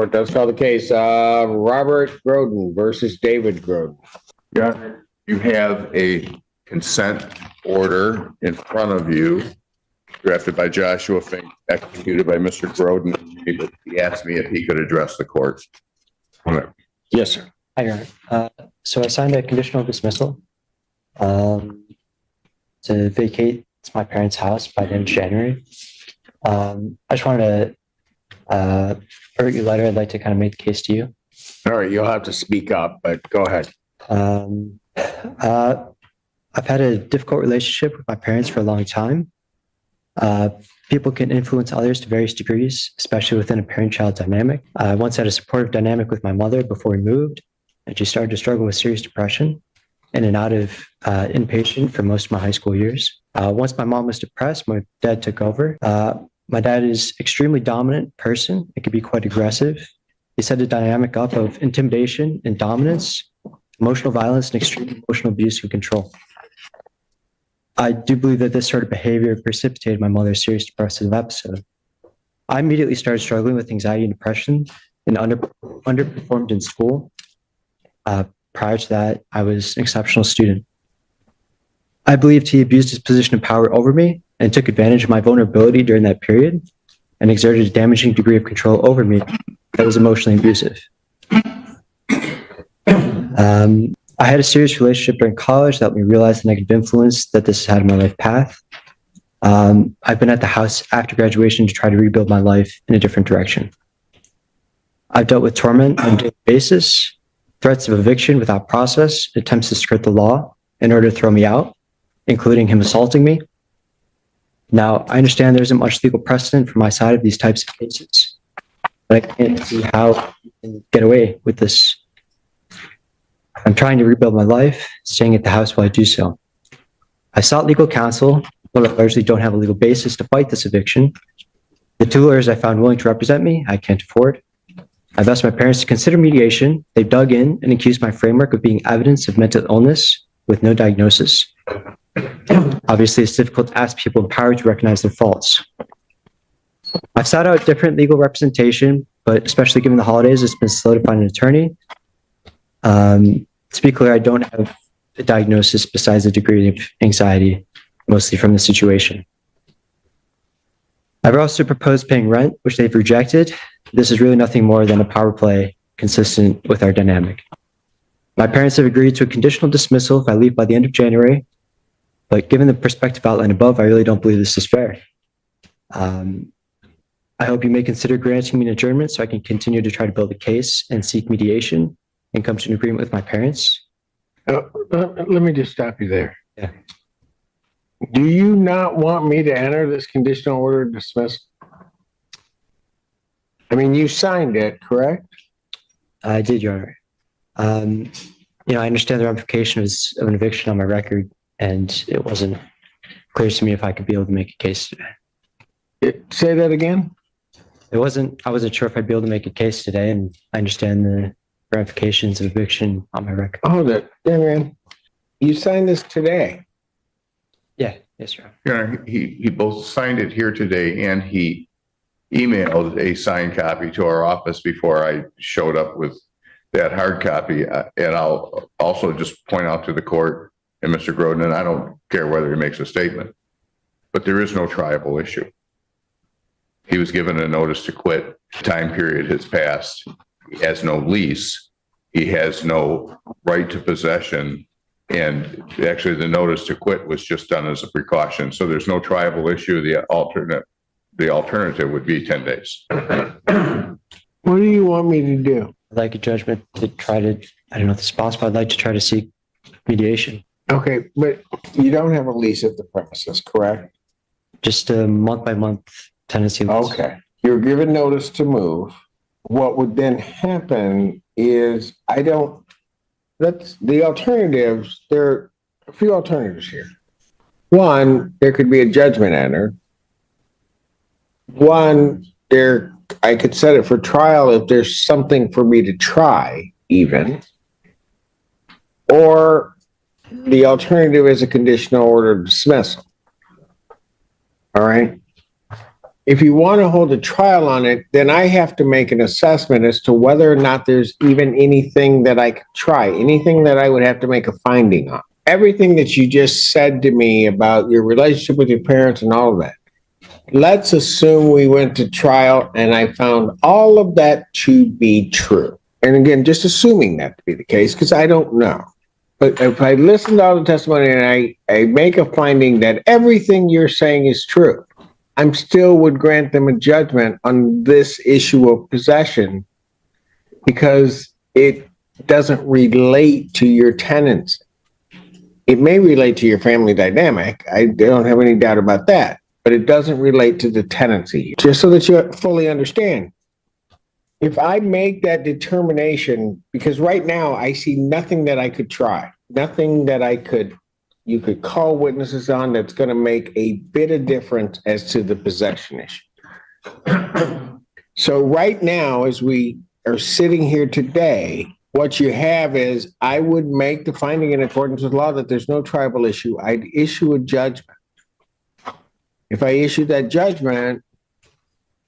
Court does call the case. Robert Groden versus David Groden. Yeah, you have a consent order in front of you, drafted by Joshua Fink, executed by Mr. Groden. He asked me if he could address the court. Yes, sir. Hi, Your Honor. So I signed a conditional dismissal to vacate my parents' house by the end of January. I just wanted to write you a letter. I'd like to kind of make the case to you. All right, you'll have to speak up, but go ahead. I've had a difficult relationship with my parents for a long time. People can influence others to various degrees, especially within a parent-child dynamic. I once had a supportive dynamic with my mother before we moved, and she started to struggle with serious depression in and out of inpatient for most of my high school years. Once my mom was depressed, my dad took over. My dad is extremely dominant person. It could be quite aggressive. He set a dynamic up of intimidation and dominance, emotional violence, and extreme emotional abuse and control. I do believe that this sort of behavior precipitated my mother's serious depressive episode. I immediately started struggling with anxiety and depression and underperformed in school. Prior to that, I was an exceptional student. I believed he abused his position of power over me and took advantage of my vulnerability during that period and exerted a damaging degree of control over me that was emotionally abusive. I had a serious relationship during college that helped me realize the negative influence that this had in my life path. I've been at the house after graduation to try to rebuild my life in a different direction. I've dealt with torment on a daily basis, threats of eviction without process, attempts to skirt the law in order to throw me out, including him assaulting me. Now, I understand there isn't much legal precedent for my side of these types of cases, but I can't see how you can get away with this. I'm trying to rebuild my life, staying at the house while I do so. I sought legal counsel, but I largely don't have a legal basis to fight this eviction. The two lawyers I found willing to represent me, I can't afford. I've asked my parents to consider mediation. They've dug in and accused my framework of being evidence of mental illness with no diagnosis. Obviously, it's difficult to ask people in power to recognize their faults. I've sought out different legal representation, but especially given the holidays, it's been slow to find an attorney. To be clear, I don't have a diagnosis besides a degree of anxiety, mostly from the situation. I've also proposed paying rent, which they've rejected. This is really nothing more than a power play consistent with our dynamic. My parents have agreed to a conditional dismissal if I leave by the end of January, but given the perspective outlined above, I really don't believe this is fair. I hope you may consider granting me an adjournment so I can continue to try to build a case and seek mediation and come to an agreement with my parents. Let me just stop you there. Yeah. Do you not want me to enter this conditional order of dismissal? I mean, you signed it, correct? I did, Your Honor. I understand the ramification of an eviction on my record, and it wasn't clear to me if I could be able to make a case today. Say that again? I wasn't sure if I'd be able to make a case today, and I understand the ramifications of eviction on my record. Oh, yeah, man. You signed this today. Yeah, yes, Your Honor. Yeah, he both signed it here today and he emailed a signed copy to our office before I showed up with that hard copy. And I'll also just point out to the court and Mr. Groden, and I don't care whether he makes a statement, but there is no triable issue. He was given a notice to quit. Time period has passed. He has no lease. He has no right to possession. And actually the notice to quit was just done as a precaution. So there's no triable issue. The alternative would be 10 days. What do you want me to do? I'd like a judgment to try to, I don't know if it's possible, I'd like to try to seek mediation. Okay, but you don't have a lease at the premises, correct? Just a month-by-month tenancy lease. Okay. You're given notice to move. What would then happen is that's the alternatives. There are a few alternatives here. One, there could be a judgment entered. One, I could set it for trial if there's something for me to try, even. Or the alternative is a conditional order of dismissal. All right. if you want to hold a trial on it, then I have to make an assessment as to whether or not there's even anything that I could try, anything that I would have to make a finding on. Everything that you just said to me about your relationship with your parents and all of that. Let's assume we went to trial and I found all of that to be true. And again, just assuming that to be the case, because I don't know. But if I listen to all the testimony and I make a finding that everything you're saying is true, I still would grant them a judgment on this issue of possession because it doesn't relate to your tenancy. It may relate to your family dynamic. I don't have any doubt about that, but it doesn't relate to the tenancy. Just so that you fully understand, if I make that determination, because right now I see nothing that I could try, nothing that you could call witnesses on that's going to make a bit of difference as to the possession issue. So right now, as we are sitting here today, what you have is I would make the finding in accordance with law that there's no tribal issue. I'd issue a judgment. If I issued that judgment,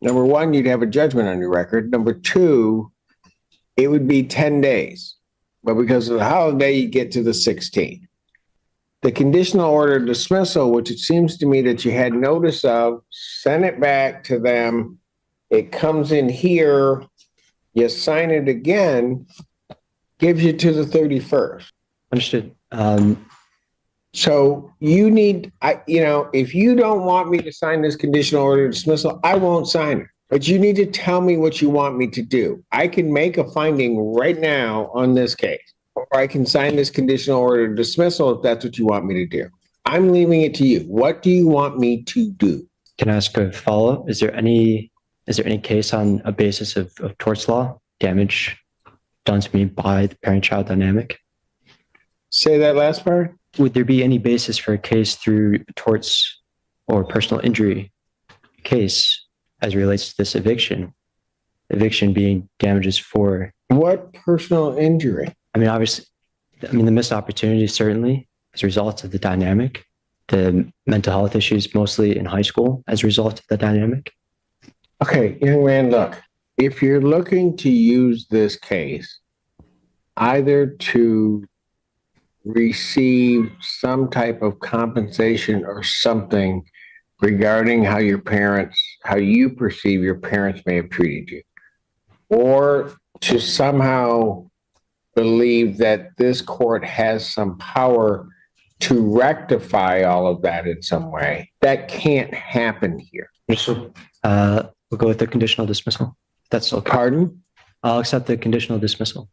number one, you'd have a judgment on your record. Number two, it would be 10 days. But because of the holiday, you get to the 16th. The conditional order dismissal, which it seems to me that you had notice of, send it back to them. It comes in here, you sign it again, gives you to the 31st. Understood. So you need, if you don't want me to sign this conditional order dismissal, I won't sign it. But you need to tell me what you want me to do. I can make a finding right now on this case, or I can sign this conditional order dismissal if that's what you want me to do. I'm leaving it to you. What do you want me to do? Can I ask a follow-up? Is there any case on a basis of torts law, damage done to me by the parent-child dynamic? Say that last part. Would there be any basis for a case through torts or personal injury case as it relates to this eviction? Eviction being damages for what personal injury? I mean, obviously, the missed opportunity certainly as a result of the dynamic, the mental health issues mostly in high school as a result of the dynamic. Okay, young man, look, if you're looking to use this case either to receive some type of compensation or something regarding how you perceive your parents may have treated you, or to somehow believe that this court has some power to rectify all of that in some way, that can't happen here. We'll go with the conditional dismissal. That's okay. Pardon? I'll accept the conditional dismissal.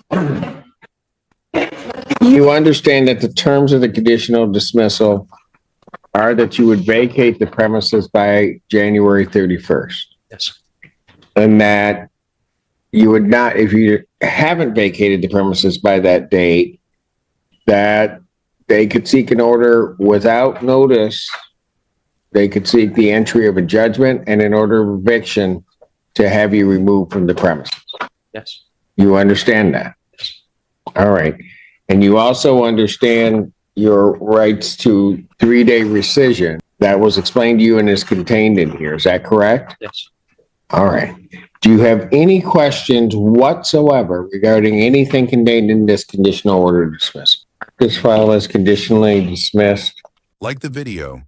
You understand that the terms of the conditional dismissal are that you would vacate the premises by January 31st. Yes. And that you would not, if you haven't vacated the premises by that date, that they could seek an order without notice. They could seek the entry of a judgment and an order of eviction to have you removed from the premises. Yes. You understand that? Yes. All right. And you also understand your rights to 3-day rescission. That was explained to you and is contained in here. Is that correct? Yes. All right. Do you have any questions whatsoever regarding anything contained in this conditional order dismissal? This file is conditionally dismissed. Like the video,